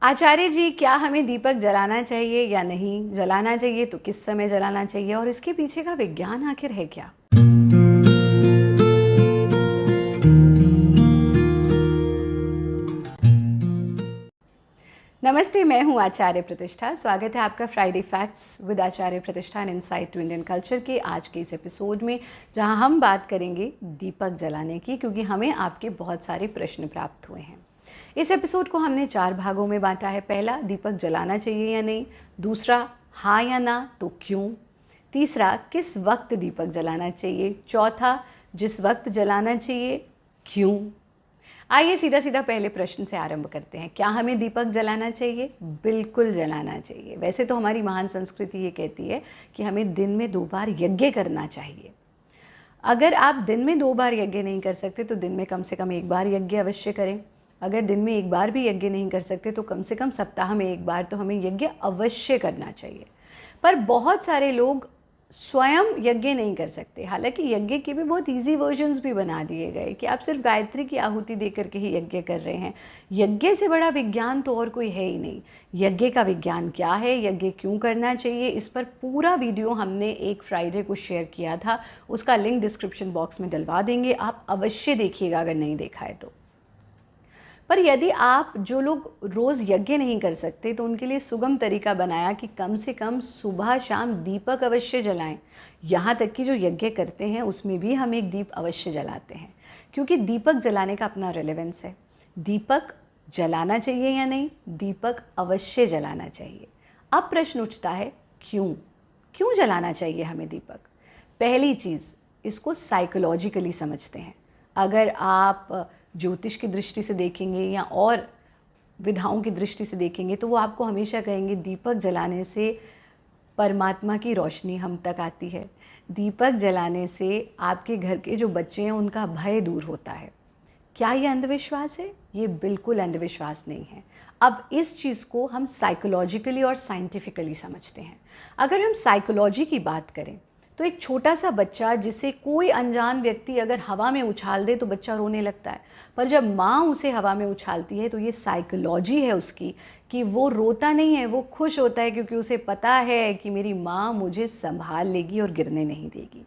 आचार्य जी, क्या हमें दीपक जलाना चाहिए या नहीं? जलाना चाहिए तो किस समय जलाना चाहिए और इसके पीछे का विज्ञान आखिर है क्या? नमस्ते, मैं हूँ आचार्य प्रतिष्ठा। स्वागत है आपका Friday facts with Acharya Pratishtha and insight to Indian culture के आज के इस एपिसोड में, जहाँ हम बात करेंगे दीपक जलाने की, क्योंकि हमें आपके बहुत सारे प्रश्न प्राप्त हुए हैं। इस एपिसोड को हमने 4 भागों में बांटा है। पहला, दीपक जलाना चाहिए या नहीं। दूसरा, हाँ या ना तो क्यों। तीसरा, किस वक्त दीपक जलाना चाहिए। चौथा, जिस वक्त जलाना चाहिए क्यों। आइए सीधा सीधा पहले प्रश्न से आरंभ करते हैं। क्या हमें दीपक जलाना चाहिए? बिल्कुल जलाना चाहिए। वैसे तो हमारी महान संस्कृति ये कहती है कि हमें दिन में 2 बार यज्ञ करना चाहिए। अगर आप दिन में 2 बार यज्ञ नहीं कर सकते तो दिन में कम से कम 1 बार यज्ञ अवश्य करें। अगर दिन में 1 बार भी यज्ञ नहीं कर सकते तो कम से कम सप्ताह में 1 बार तो हमें यज्ञ अवश्य करना चाहिए। पर बहुत सारे लोग स्वयं यज्ञ नहीं कर सकते। हालांकि यज्ञ के भी बहुत इजी वर्जन्स भी बना दिए गए कि आप सिर्फ गायत्री की आहुति दे करके ही यज्ञ कर रहे हैं। यज्ञ से बड़ा विज्ञान तो और कोई है ही नहीं। यज्ञ का विज्ञान क्या है, यज्ञ क्यों करना चाहिए, इस पर पूरा वीडियो हमने एक फ्राइडे को शेयर किया था। उसका लिंक डिस्क्रिप्शन बॉक्स में डलवा देंगे, आप अवश्य देखिएगा अगर नहीं देखा है तो। पर यदि आप जो लोग रोज़ यज्ञ नहीं कर सकते तो उनके लिए सुगम तरीका बनाया कि कम से कम सुबह शाम दीपक अवश्य जलाएं। यहाँ तक कि जो यज्ञ करते हैं उसमें भी हम एक दीप अवश्य जलाते हैं, क्योंकि दीपक जलाने का अपना रेलेवेंस है। दीपक जलाना चाहिए या नहीं? दीपक अवश्य जलाना चाहिए। अब प्रश्न उठता है क्यों? क्यों जलाना चाहिए हमें दीपक? पहली चीज़, इसको साइकोलॉजिकली समझते हैं। अगर आप ज्योतिष की दृष्टि से देखेंगे या और विधाओं की दृष्टि से देखेंगे तो वो आपको हमेशा कहेंगे दीपक जलाने से परमात्मा की रोशनी हम तक आती है। दीपक जलाने से आपके घर के जो बच्चे हैं उनका भय दूर होता है। क्या ये अंधविश्वास है? ये बिल्कुल अंधविश्वास नहीं है। अब इस चीज़ को हम साइकोलॉजिकली और साइंटिफिकली समझते हैं। अगर हम साइकोलॉजी की बात करें तो एक छोटा सा बच्चा जिसे कोई अनजान व्यक्ति अगर हवा में उछाल दे तो बच्चा रोने लगता है। पर जब माँ उसे हवा में उछालती है तो ये साइकोलॉजी है उसकी कि वो रोता नहीं है, वो खुश होता है, क्योंकि उसे पता है कि मेरी माँ मुझे संभाल लेगी और गिरने नहीं देगी।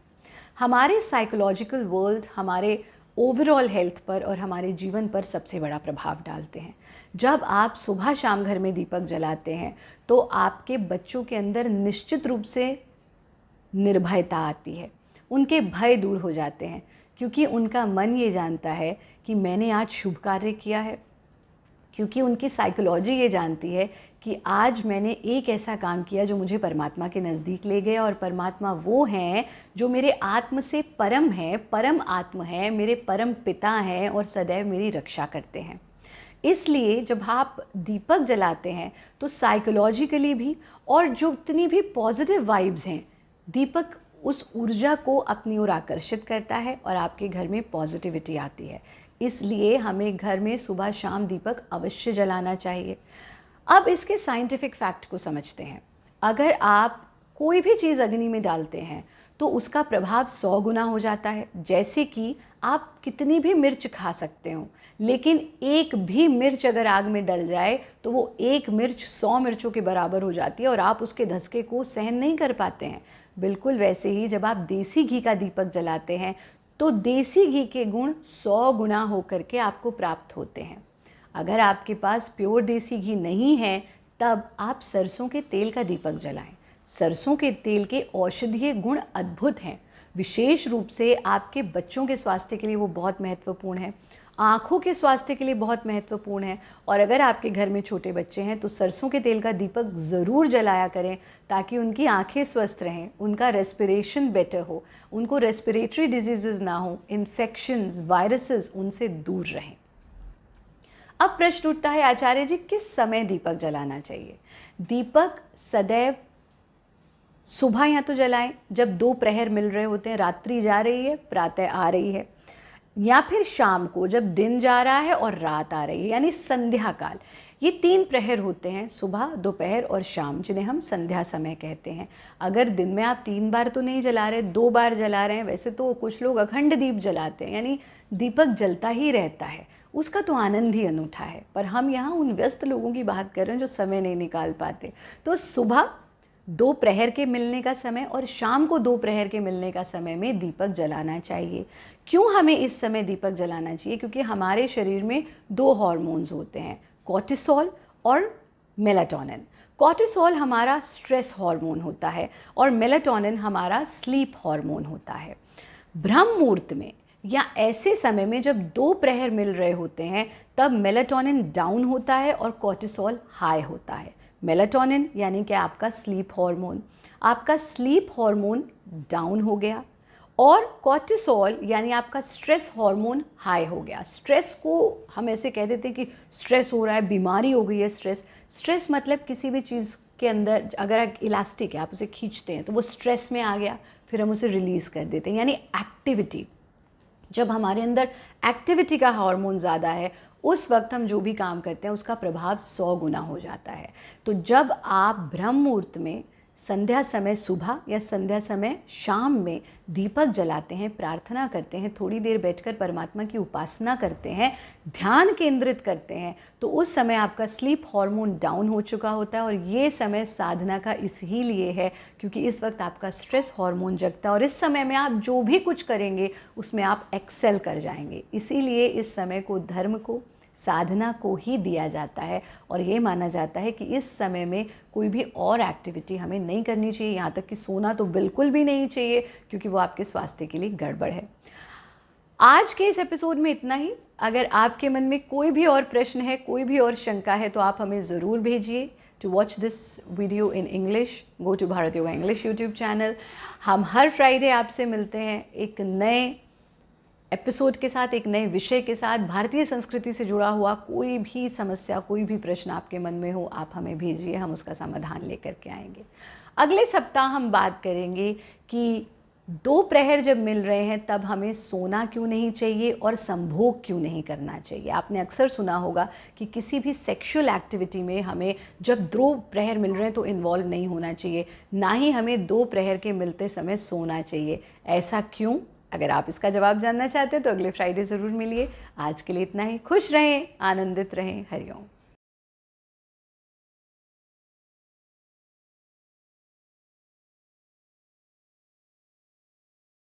हमारे साइकोलॉजिकल वर्ल्ड हमारे ओवरऑल हेल्थ पर और हमारे जीवन पर सबसे बड़ा प्रभाव डालते हैं। जब आप सुबह शाम घर में दीपक जलाते हैं तो आपके बच्चों के अंदर निश्चित रूप से निर्भयता आती है। उनके भय दूर हो जाते हैं, क्योंकि उनका मन ये जानता है कि मैंने आज शुभ कार्य किया है। क्योंकि उनकी साइकोलॉजी ये जानती है कि आज मैंने एक ऐसा काम किया जो मुझे परमात्मा के नज़दीक ले गया, और परमात्मा वो हैं जो मेरे आत्म से परम है, परम आत्म है, मेरे परम पिता हैं और सदैव मेरी रक्षा करते हैं। इसलिए जब आप दीपक जलाते हैं तो साइकोलॉजिकली भी और जो इतनी भी पॉजिटिव वाइब्स हैं, दीपक उस ऊर्जा को अपनी ओर आकर्षित करता है और आपके घर में पॉजिटिविटी आती है। इसलिए हमें घर में सुबह शाम दीपक अवश्य जलाना चाहिए। अब इसके साइंटिफिक फैक्ट को समझते हैं। अगर आप कोई भी चीज़ अग्नि में डालते हैं तो उसका प्रभाव 100 गुना हो जाता है। जैसे कि आप कितनी भी मिर्च खा सकते हो, लेकिन एक भी मिर्च अगर आग में डल जाए तो वो एक मिर्च 100 मिर्चों के बराबर हो जाती है और आप उसके धसके को सहन नहीं कर पाते हैं। बिल्कुल वैसे ही जब आप देसी घी का दीपक जलाते हैं तो देसी घी के गुण 100 गुना होकर के आपको प्राप्त होते हैं। अगर आपके पास प्योर देसी घी नहीं है तब आप सरसों के तेल का दीपक जलाएं। सरसों के तेल के औषधीय गुण अद्भुत हैं। विशेष रूप से आपके बच्चों के स्वास्थ्य के लिए वो बहुत महत्वपूर्ण है, आँखों के स्वास्थ्य के लिए बहुत महत्वपूर्ण है। और अगर आपके घर में छोटे बच्चे हैं तो सरसों के तेल का दीपक ज़रूर जलाया करें, ताकि उनकी आँखें स्वस्थ रहें, उनका रेस्पिरेशन बेटर हो, उनको रेस्पिरेटरी डिजीज़ ना हो, इन्फेक्शंस, वायरसेस उनसे दूर रहें। अब प्रश्न उठता है, आचार्य जी किस समय दीपक जलाना चाहिए? दीपक सदैव सुबह या तो जलाएं जब 2 प्रहर मिल रहे होते हैं, रात्रि जा रही है, प्रातः आ रही है, या फिर शाम को जब दिन जा रहा है और रात आ रही है, यानी संध्या काल। ये 3 प्रहर होते हैं, सुबह, दोपहर और शाम, जिन्हें हम संध्या समय कहते हैं। अगर दिन में आप 3 बार तो नहीं जला रहे, 2 बार जला रहे हैं। वैसे तो कुछ लोग अखंड दीप जलाते हैं, यानी दीपक जलता ही रहता है, उसका तो आनंद ही अनूठा है। पर हम यहाँ उन व्यस्त लोगों की बात कर रहे हैं जो समय नहीं निकाल पाते। तो सुबह दोपहर के मिलने का समय और शाम को दोपहर के मिलने का समय में दीपक जलाना चाहिए। क्यों हमें इस समय दीपक जलाना चाहिए? क्योंकि हमारे शरीर में दो हार्मोन्स होते हैं, कोर्टिसोल और मेलाटोनिन। कोर्टिसोल हमारा स्ट्रेस हार्मोन होता है और मेलाटोनिन हमारा स्लीप हार्मोन होता है। ब्रह्म मुहूर्त में या ऐसे समय में जब दो प्रहर मिल रहे होते हैं तब मेलाटोनिन डाउन होता है और कोर्टिसोल हाई होता है। मेलाटोनिन यानी कि आपका स्लीप हार्मोन डाउन हो गया और कोर्टिसोल यानी आपका स्ट्रेस हार्मोन हाई हो गया। स्ट्रेस को हम ऐसे कह देते हैं कि स्ट्रेस हो रहा है, बीमारी हो गई है स्ट्रेस मतलब किसी भी चीज़ के अंदर अगर इलास्टिक है, आप उसे खींचते हैं तो वो स्ट्रेस में आ गया, फिर हम उसे रिलीज़ कर देते हैं। यानी एक्टिविटी, जब हमारे अंदर एक्टिविटी का हार्मोन ज़्यादा है उस वक्त हम जो भी काम करते हैं उसका प्रभाव 100 गुना हो जाता है। तो जब आप ब्रह्म मुहूर्त में संध्या समय सुबह या संध्या समय शाम में दीपक जलाते हैं, प्रार्थना करते हैं, थोड़ी देर बैठकर परमात्मा की उपासना करते हैं, ध्यान केंद्रित करते हैं, तो उस समय आपका स्लीप हार्मोन डाउन हो चुका होता है। और ये समय साधना का इसीलिए है क्योंकि इस वक्त आपका स्ट्रेस हार्मोन जगता है और इस समय में आप जो भी कुछ करेंगे उसमें आप एक्सेल कर जाएंगे। इसीलिए इस समय को धर्म को, साधना को ही दिया जाता है और ये माना जाता है कि इस समय में कोई भी और एक्टिविटी हमें नहीं करनी चाहिए, यहाँ तक कि सोना तो बिल्कुल भी नहीं चाहिए क्योंकि वो आपके स्वास्थ्य के लिए गड़बड़ है। आज के इस एपिसोड में इतना ही। अगर आपके मन में कोई भी और प्रश्न है, कोई भी और शंका है तो आप हमें ज़रूर भेजिए। To watch this video in English go to Bharat Yoga English YouTube channel. हम हर फ्राइडे आपसे मिलते हैं एक नए एपिसोड के साथ, एक नए विषय के साथ। भारतीय संस्कृति से जुड़ा हुआ कोई भी समस्या, कोई भी प्रश्न आपके मन में हो, आप हमें भेजिए, हम उसका समाधान लेकर के आएंगे। अगले सप्ताह हम बात करेंगे कि दो प्रहर जब मिल रहे हैं तब हमें सोना क्यों नहीं चाहिए और संभोग क्यों नहीं करना चाहिए। आपने अक्सर सुना होगा कि किसी भी सेक्सुअल एक्टिविटी में हमें जब दो प्रहर मिल रहे हैं तो इन्वॉल्व नहीं होना चाहिए, ना ही हमें दो प्रहर के मिलते समय सोना चाहिए। ऐसा क्यों? अगर आप इसका जवाब जानना चाहते हैं तो अगले फ्राइडे ज़रूर मिलिए। आज के लिए इतना ही। खुश रहें, आनंदित रहें। हरिओम।